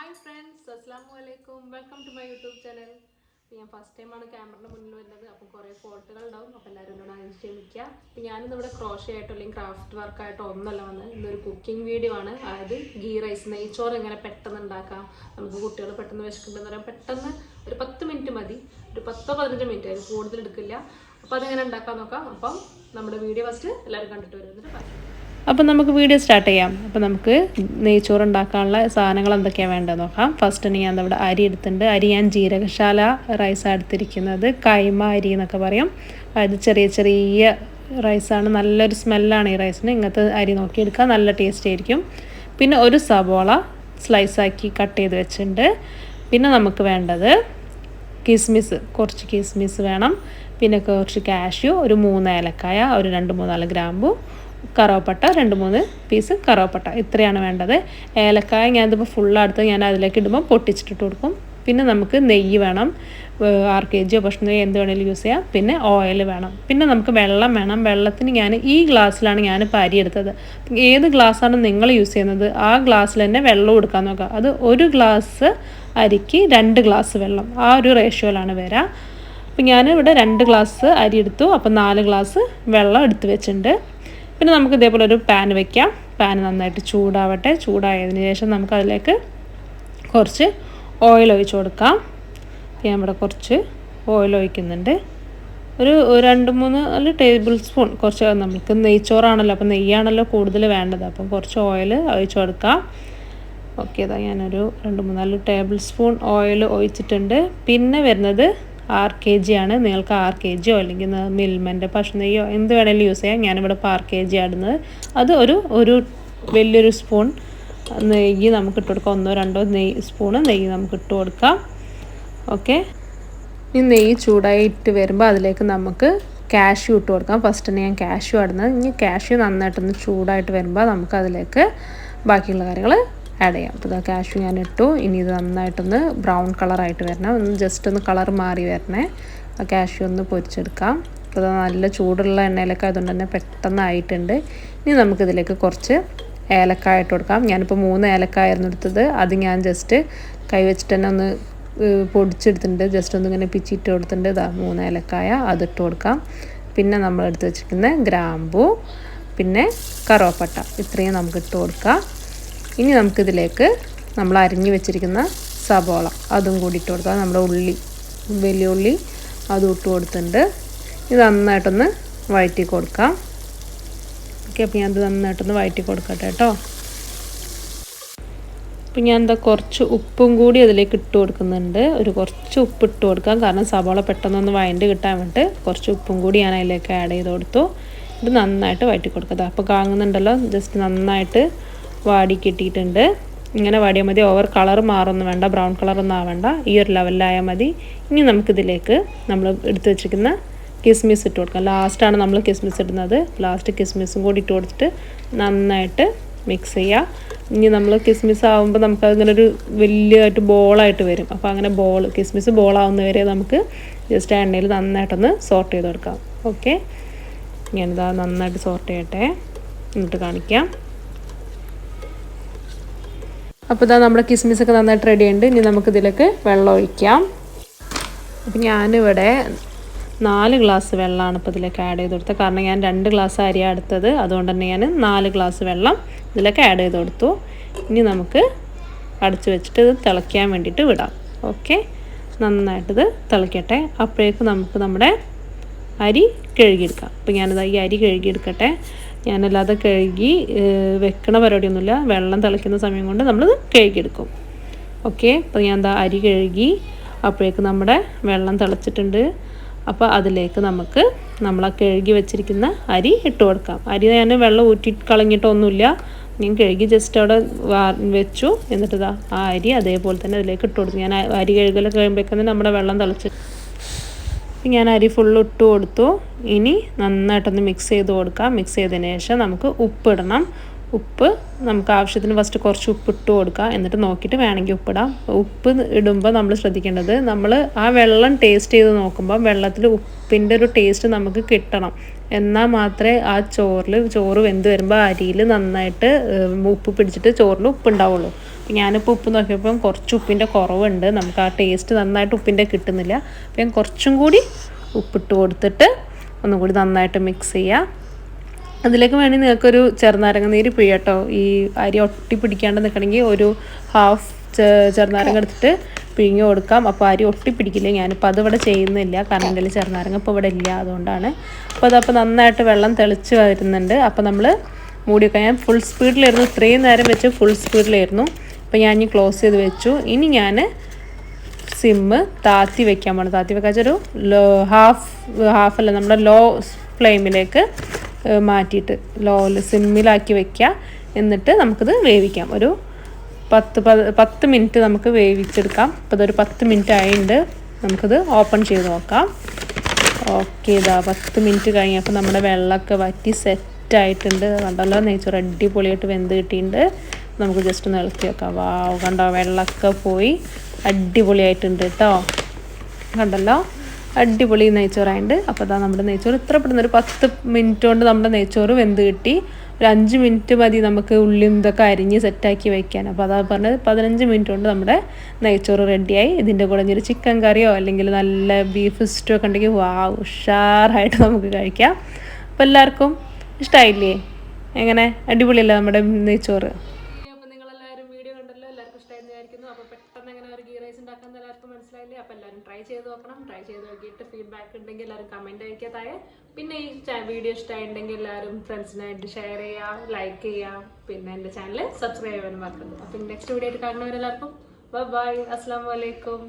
Hi friends, Assalamualaikum. Welcome to my YouTube channel. ഞാൻ first ടൈമാണ് ക്യാമറയുടെ മുന്നിൽ വരുന്നത്. അപ്പോൾ കുറേ ഫോൾട്ടുകൾ ഉണ്ടാവും. അപ്പോൾ എല്ലാവരും എന്നോട് അതിന് ക്ഷമിക്കുക. അപ്പോൾ ഞാനിന്ന് ഇവിടെ ക്രോഷേ ആയിട്ടോ അല്ലെങ്കിൽ ക്രാഫ്റ്റ് വർക്കായിട്ടോ ഒന്നല്ല വന്നത്. ഇന്നൊരു കുക്കിംഗ് വീഡിയോ ആണ്. അതായത് ഗീ റൈസ് നെയ്ച്ചോറ് എങ്ങനെ പെട്ടെന്ന് ഉണ്ടാക്കാം. നമുക്ക് കുട്ടികൾ പെട്ടെന്ന് വിശക്കുന്നുണ്ടെന്ന് പറയാം. പെട്ടെന്ന് ഒരു 10 മിനിറ്റ് മതി. ഒരു 10-15 മിനിറ്റ് അതിൽ കൂടുതൽ എടുക്കില്ല. അപ്പോൾ അതെങ്ങനെ ഉണ്ടാക്കാൻ നോക്കാം. അപ്പം നമ്മുടെ വീഡിയോ ഫസ്റ്റ് എല്ലാവരും കണ്ടിട്ട് വരുന്നത് പറയാം. അപ്പോൾ നമുക്ക് വീഡിയോ സ്റ്റാർട്ട് ചെയ്യാം. അപ്പോൾ നമുക്ക് നെയ്ച്ചോറ് ഉണ്ടാക്കാനുള്ള സാധനങ്ങൾ എന്തൊക്കെയാണ് വേണ്ടത് നോക്കാം. ഫസ്റ്റ് ഞാൻ ഇവിടെ അരി എടുത്തിട്ടുണ്ട്. അരി ഞാൻ ജീരകശാല റൈസാണ് എടുത്തിരിക്കുന്നത്. കൈമ അരി എന്നൊക്കെ പറയും. അതായത് ചെറിയ ചെറിയ റൈസാണ്. നല്ലൊരു സ്മെല്ലാണ് ഈ റൈസിന്. ഇങ്ങനത്തെ അരി നോക്കിയെടുക്കുക, നല്ല ടേസ്റ്റ് ആയിരിക്കും. പിന്നെ ഒരു സവോള സ്ലൈസാക്കി കട്ട് ചെയ്ത് വെച്ചിട്ടുണ്ട്. പിന്നെ നമുക്ക് വേണ്ടത് കിസ്മിസ്, കുറച്ച് കിസ്മിസ് വേണം. പിന്നെ കുറച്ച് കാഷ്യൂ, ഒരു 3 ഏലക്കായ, ഒരു 2-3 ഗ്രാമ്പു, കറുവപ്പട്ട, 2-3 പീസ് കറുവപ്പട്ട, ഇത്രയാണ് വേണ്ടത്. ഏലക്കായ ഞാനിതിപ്പോൾ ഫുള്ളെടുത്ത് ഞാൻ അതിലേക്ക് ഇടുമ്പോൾ പൊട്ടിച്ചിട്ടിട്ട് കൊടുക്കും. പിന്നെ നമുക്ക് നെയ്യ് വേണം, 6 kg ഭക്ഷണം നെയ്യ് എന്ത് വേണമെങ്കിലും യൂസ് ചെയ്യാം. പിന്നെ ഓയിൽ വേണം. പിന്നെ നമുക്ക് വെള്ളം വേണം. വെള്ളത്തിന് ഞാൻ ഈ ഗ്ലാസ്സിലാണ് ഞാനിപ്പോൾ അരി എടുത്തത്. ഏത് ഗ്ലാസ്സാണ് നിങ്ങൾ യൂസ് ചെയ്യുന്നത് ആ ഗ്ലാസ്സിൽ തന്നെ വെള്ളം കൊടുക്കാൻ നോക്കുക. അത് 1 ഗ്ലാസ് അരിക്ക് 2 ഗ്ലാസ് വെള്ളം, ആ ഒരു റേഷ്യോയിലാണ് വരിക. അപ്പോൾ ഞാനിവിടെ 2 ഗ്ലാസ് അരി എടുത്തു. അപ്പോൾ 4 ഗ്ലാസ് വെള്ളം എടുത്ത് വെച്ചിട്ടുണ്ട്. പിന്നെ നമുക്ക് ഇതേപോലെ ഒരു പാൻ വയ്ക്കാം. പാൻ നന്നായിട്ട് ചൂടാവട്ടെ. ചൂടായതിന് ശേഷം നമുക്കതിലേക്ക് കുറച്ച് ഓയിൽ ഒഴിച്ച് കൊടുക്കാം. ഞാൻ ഇവിടെ കുറച്ച് ഓയിൽ ഒഴിക്കുന്നുണ്ട്. ഒരു 2-3 ടേബിൾ സ്പൂൺ. കുറച്ച് നമുക്ക് നെയ്ച്ചോറാണല്ലോ, അപ്പോൾ നെയ്യാണല്ലോ കൂടുതൽ വേണ്ടത്. അപ്പം കുറച്ച് ഓയിൽ ഒഴിച്ച് കൊടുക്കാം. ഓക്കെ, ഇതാ ഞാനൊരു 2-3 ടേബിൾ സ്പൂൺ ഓയിൽ ഒഴിച്ചിട്ടുണ്ട്. പിന്നെ വരുന്നത് 6 kg ആണ്. നിങ്ങൾക്ക് 6 kg അല്ലെങ്കിൽ മിൽമൻ്റെ പശു നെയ്യോ എന്ത് വേണമെങ്കിലും യൂസ് ചെയ്യാം. ഞാനിവിടെ 6 kg ആടുന്നത്. അത് ഒരു വലിയൊരു സ്പൂൺ നെയ്യ് നമുക്ക് ഇട്ട് കൊടുക്കാം. 1-2 സ്പൂണ് നെയ്യ് നമുക്ക് ഇട്ട് കൊടുക്കാം. ഓക്കെ, ഈ നെയ്യ് ചൂടായിട്ട് വരുമ്പോൾ അതിലേക്ക് നമുക്ക് കാഷ്യൂ ഇട്ട് കൊടുക്കാം. ഫസ്റ്റ് തന്നെ ഞാൻ കാഷ്യൂ ആടുന്നത്. ഇനി കാഷ്യൂ നന്നായിട്ടൊന്ന് ചൂടായിട്ട് വരുമ്പോൾ നമുക്ക് അതിലേക്ക് ബാക്കിയുള്ള കാര്യങ്ങൾ ആഡ് ചെയ്യാം. അപ്പോൾ കാഷ്യൂ ഞാൻ ഇട്ടു. ഇനി ഇത് നന്നായിട്ടൊന്ന് ബ്രൗൺ കളറായിട്ട് വരണം. ഒന്ന് ജസ്റ്റ് ഒന്ന് കളർ മാറി വരണേ. ആ കാഷ്യൂ ഒന്ന് പൊരിച്ചെടുക്കാം. അപ്പോൾ നല്ല ചൂടുള്ള എണ്ണയിലൊക്കെ അതുകൊണ്ട് തന്നെ പെട്ടെന്ന് ആയിട്ടുണ്ട്. ഇനി നമുക്കിതിലേക്ക് കുറച്ച് ഏലക്കായ ഇട്ട് കൊടുക്കാം. ഞാനിപ്പോൾ 3 ഏലക്കായായിരുന്നു എടുത്തത്. അത് ഞാൻ ജസ്റ്റ് കൈ വെച്ചിട്ട് തന്നെ ഒന്ന് പൊടിച്ചെടുത്തിട്ടുണ്ട്. ജസ്റ്റ് ഒന്ന് ഇങ്ങനെ പിച്ചിട്ട് കൊടുത്തിട്ടുണ്ട്. ഇതാ 3 ഏലക്കായ അതിട്ട് കൊടുക്കാം. പിന്നെ നമ്മൾ എടുത്ത് വെച്ചിരിക്കുന്ന ഗ്രാമ്പു, പിന്നെ കറുവപ്പട്ട, ഇത്രയും നമുക്ക് ഇട്ട് കൊടുക്കാം. ഇനി നമുക്കിതിലേക്ക് നമ്മൾ അരിഞ്ഞു വെച്ചിരിക്കുന്ന സവോള അതും കൂടി ഇട്ട് കൊടുക്കാം. നമ്മുടെ വലിയ ഉള്ളി അതും ഇട്ട് കൊടുത്തിട്ടുണ്ട്. ഇത് നന്നായിട്ടൊന്ന് വഴറ്റി കൊടുക്കാം. ഓക്കെ, അപ്പോൾ ഞാനത് നന്നായിട്ടൊന്ന് വഴറ്റി കൊടുക്കട്ടെ കേട്ടോ. അപ്പോൾ ഞാൻ കുറച്ച് ഉപ്പും കൂടി അതിലേക്ക് ഇട്ട് കൊടുക്കുന്നുണ്ട്. കുറച്ച് ഉപ്പ് ഇട്ട് കൊടുക്കാം. കാരണം സവോള പെട്ടെന്നൊന്ന് വഴണ്ട് കിട്ടാൻ വേണ്ടിയിട്ട് കുറച്ച് ഉപ്പും കൂടി ഞാൻ അതിലേക്ക് ആഡ് ചെയ്ത് കൊടുത്തു. ഇത് നന്നായിട്ട് വഴറ്റി കൊടുക്കുക. അപ്പോൾ കാണുന്നുണ്ടല്ലോ, ജസ്റ്റ് നന്നായിട്ട് വാടി കിട്ടിയിട്ടുണ്ട്. ഇങ്ങനെ വാടിയാൽ മതി. ഓവർ കളർ മാറൊന്നും വേണ്ട, ബ്രൗൺ കളറൊന്നും ആവേണ്ട. ഈ ഒരു ലെവലിലായാൽ മതി. ഇനി നമുക്കിതിലേക്ക് നമ്മൾ എടുത്ത് വെച്ചിരിക്കുന്ന കിസ്മിസ് ഇട്ട് കൊടുക്കാം. ലാസ്റ്റാണ് നമ്മൾ കിസ്മിസ് ഇടുന്നത്. ലാസ്റ്റ് കിസ്മിസും കൂടി ഇട്ട് കൊടുത്തിട്ട് നന്നായിട്ട് മിക്സ് ചെയ്യുക. ഇനി നമ്മൾ കിസ്മിസ് ആകുമ്പോൾ നമുക്കതിങ്ങനെ ഒരു വലിയതായിട്ട് ബോളായിട്ട് വരും. അപ്പോൾ അങ്ങനെ കിസ്മിസ് ബോളാവുന്നവരെ നമുക്ക് ജസ്റ്റ് എണ്ണയിൽ നന്നായിട്ടൊന്ന് സോർട്ട് ചെയ്ത് കൊടുക്കാം. ഓക്കെ, ഞാനിതാ നന്നായിട്ട് സോർട്ട് ചെയ്യട്ടെ, എന്നിട്ട് കാണിക്കാം. അപ്പോൾ ഇതാ നമ്മുടെ കിസ്മിസൊക്കെ നന്നായിട്ട് റെഡി ഉണ്ട്. ഇനി നമുക്കിതിലേക്ക് വെള്ളം ഒഴിക്കാം. അപ്പോൾ ഞാനിവിടെ 4 ഗ്ലാസ് വെള്ളമാണ് ഇപ്പോൾ ഇതിലേക്ക് ആഡ് ചെയ്ത് കൊടുത്തത്. കാരണം ഞാൻ 2 ഗ്ലാസ് അരിയാണ് എടുത്തത്. അതുകൊണ്ട് തന്നെ ഞാൻ 4 ഗ്ലാസ് വെള്ളം ഇതിലേക്ക് ആഡ് ചെയ്ത് കൊടുത്തു. ഇനി നമുക്ക് അടച്ച് വെച്ചിട്ട് ഇത് തിളയ്ക്കാൻ വേണ്ടിയിട്ട് വിടാം. ഓക്കെ, നന്നായിട്ടിത് തിളയ്ക്കട്ടെ. അപ്പോഴേക്കും നമുക്ക് നമ്മുടെ അരി കഴുകിയെടുക്കാം. അപ്പോൾ ഞാനിത് ഈ അരി കഴുകിയെടുക്കട്ടെ. ഞാനല്ലാതെ കഴുകി വെക്കണ പരിപാടിയൊന്നുമില്ല. വെള്ളം തിളയ്ക്കുന്ന സമയം കൊണ്ട് നമ്മളത് കഴുകിയെടുക്കും. ഓക്കെ, അപ്പോൾ ഞാൻ അരി കഴുകി. അപ്പോഴേക്കും നമ്മുടെ വെള്ളം തിളച്ചിട്ടുണ്ട്. അപ്പോൾ അതിലേക്ക് നമ്മൾ ആ കഴുകി വെച്ചിരിക്കുന്ന അരി ഇട്ട് കൊടുക്കാം. അരി ഞാൻ വെള്ളം ഊറ്റി കളഞ്ഞിട്ടൊന്നുമില്ല. ഞാൻ കഴുകി ജസ്റ്റ് അവിടെ വെച്ചു. എന്നിട്ട് ആ അരി അതേപോലെ തന്നെ അതിലേക്ക് ഇട്ട് കൊടുത്തു. ഞാൻ അരി കഴുകലൊക്കെ കഴിയുമ്പോഴേക്കും നമ്മുടെ വെള്ളം തിളച്ച് ഞാൻ അരി ഫുള്ള് ഇട്ട് കൊടുത്തു. ഇനി നന്നായിട്ടൊന്ന് മിക്സ് ചെയ്ത് കൊടുക്കാം. മിക്സ് ചെയ്തതിന് ശേഷം നമുക്ക് ഉപ്പ് ഇടണം. ഉപ്പ് നമുക്ക് ആവശ്യത്തിന് ഫസ്റ്റ് കുറച്ച് ഉപ്പ് ഇട്ട് കൊടുക്കുക. എന്നിട്ട് നോക്കിയിട്ട് വേണമെങ്കിൽ ഉപ്പിടാം. ഉപ്പ് ഇടുമ്പോൾ നമ്മൾ ശ്രദ്ധിക്കേണ്ടത്, നമ്മൾ ആ വെള്ളം ടേസ്റ്റ് ചെയ്ത് നോക്കുമ്പോൾ വെള്ളത്തിൽ ഉപ്പിൻ്റെ ഒരു ടേസ്റ്റ് നമുക്ക് കിട്ടണം. എന്നാൽ മാത്രമേ ആ ചോറ് വെന്ത് വരുമ്പോൾ അരിയിൽ നന്നായിട്ട് ഉപ്പ് പിടിച്ചിട്ട് ചോറിൽ ഉപ്പുണ്ടാവുള്ളൂ. അപ്പോൾ ഞാനിപ്പോൾ ഉപ്പ് നോക്കിയപ്പം കുറച്ച് ഉപ്പിൻ്റെ കുറവുണ്ട്, നമുക്ക് ആ ടേസ്റ്റ് നന്നായിട്ട് ഉപ്പിൻ്റെ കിട്ടുന്നില്ല. അപ്പോൾ ഞാൻ കുറച്ചും കൂടി ഉപ്പിട്ട് കൊടുത്തിട്ട് ഒന്നും കൂടി നന്നായിട്ട് മിക്സ് ചെയ്യുക. അതിലേക്ക് വേണമെങ്കിൽ നിങ്ങൾക്കൊരു ചെറുനാരങ്ങ നീര് പിഴിയട്ടോ. ഈ അരി ഒട്ടി പിടിക്കാണ്ട് നിൽക്കണമെങ്കിൽ ഒരു ഹാഫ് ചെറുനാരങ്ങ എടുത്തിട്ട് പിഴിഞ്ഞ് കൊടുക്കാം. അപ്പോൾ അരി ഒട്ടി പിടിക്കില്ല. ഞാനിപ്പോൾ അതിവിടെ ചെയ്യുന്നില്ല, കാരണം എൻ്റെ ചെറുനാരങ്ങ ഇപ്പോൾ ഇവിടെ ഇല്ല, അതുകൊണ്ടാണ്. അപ്പോൾ അതപ്പോൾ നന്നായിട്ട് വെള്ളം തെളിച്ച് വരുന്നുണ്ട്. അപ്പോൾ നമ്മൾ മൂടി വെക്കാം. ഞാൻ ഫുൾ സ്പീഡിലായിരുന്നു, ഇത്രയും നേരം വെച്ച് ഫുൾ സ്പീഡിലായിരുന്നു. അപ്പോൾ ഞാൻ ഇനി ക്ലോസ് ചെയ്ത് വെച്ചു. ഇനി ഞാൻ സിമ്മ് താത്തി വെക്കാൻ പോകണം. താത്തി വെക്കാച്ചൊരു ഹാഫല്ല, നമ്മുടെ ലോ ഫ്ലെയിമിലേക്ക് മാറ്റിയിട്ട് സിമ്മിലാക്കി വെക്കുക. എന്നിട്ട് നമുക്കിത് വേവിക്കാം. ഒരു 10 മിനിറ്റ് നമുക്ക് വേവിച്ചെടുക്കാം. അപ്പോൾ ഇതൊരു 10 മിനിറ്റ് ആയിട്ടുണ്ട്. നമുക്കിത് ഓപ്പൺ ചെയ്ത് നോക്കാം. ഓക്കെ, ഇതാ 10 മിനിറ്റ് കഴിഞ്ഞപ്പോൾ നമ്മുടെ വെള്ളമൊക്കെ വറ്റി സെറ്റായിട്ടുണ്ട്. കണ്ടല്ലോ, നെയ്ച്ചോറ് അടിപൊളിയായിട്ട് വെന്ത് കിട്ടിയിട്ടുണ്ട്. നമുക്ക് ജസ്റ്റ് ഒന്ന് ഇളക്കി വെക്കാം. വാവ്, കണ്ടോ, വെള്ളമൊക്കെ പോയി അടിപൊളിയായിട്ടുണ്ട് കേട്ടോ. കണ്ടല്ലോ, അടിപൊളി നെയ്ച്ചോറായിട്ടുണ്ട്. അപ്പോൾ അതാ നമ്മുടെ നെയ്ച്ചോറ് ഇത്ര പെട്ടെന്ന് ഒരു 10 മിനിറ്റ് കൊണ്ട് നമ്മുടെ നെയ്ച്ചോറ് വെന്ത് കിട്ടി. ഒരു 5 മിനിറ്റ് മതി നമുക്ക് ഉള്ളിയും ഇതൊക്കെ അരിഞ്ഞ് സെറ്റാക്കി വെക്കാൻ. അപ്പോൾ അതാ പറഞ്ഞത് 15 മിനിറ്റ് കൊണ്ട് നമ്മുടെ നെയ്ച്ചോറ് റെഡിയായി. ഇതിൻ്റെ കൂടെ ഒരു ചിക്കൻ കറിയോ അല്ലെങ്കിൽ നല്ല ബീഫ് സ്റ്റോ ഒക്കെ ഉണ്ടെങ്കിൽ വാവ്, ഉഷാറായിട്ട് നമുക്ക് കഴിക്കാം. അപ്പോൾ എല്ലാവർക്കും ഇഷ്ടമായില്ലേ? എങ്ങനെ, അടിപൊളിയല്ലേ നമ്മുടെ നെയ്ച്ചോറ്? അപ്പോൾ നിങ്ങളെല്ലാവരും വീഡിയോ കണ്ടല്ലോ, എല്ലാവർക്കും ഇഷ്ടമായെന്ന് വിചാരിക്കുന്നു. അപ്പോൾ പെട്ടെന്ന് എങ്ങനെ ഒരു ഗീ റൈസ് ഉണ്ടാക്കാൻ എല്ലാവർക്കും മനസ്സിലായില്ലേ? അപ്പോൾ എല്ലാവരും ട്രൈ ചെയ്ത് നോക്കണം. ട്രൈ ചെയ്ത് നോക്കിയിട്ട് ഫീഡ്ബാക്ക് ഉണ്ടെങ്കിൽ എല്ലാവരും കമൻറ്റ് അയക്കുക താഴെ. പിന്നെ ഈ വീഡിയോ ഇഷ്ടമായിട്ടുണ്ടെങ്കിൽ എല്ലാവരും ഫ്രണ്ട്സിനായിട്ട് ഷെയർ ചെയ്യുക, ലൈക്ക് ചെയ്യുക, പിന്നെ എൻ്റെ ചാനൽ സബ്സ്ക്രൈബ് ചെയ്യാൻ മറക്കരുത്. അപ്പോൾ നെക്സ്റ്റ് വീഡിയോ ആയിട്ട് കാണുന്നവരെല്ലാവർക്കും ബൈ, അസ്സലാമു അലൈക്കും.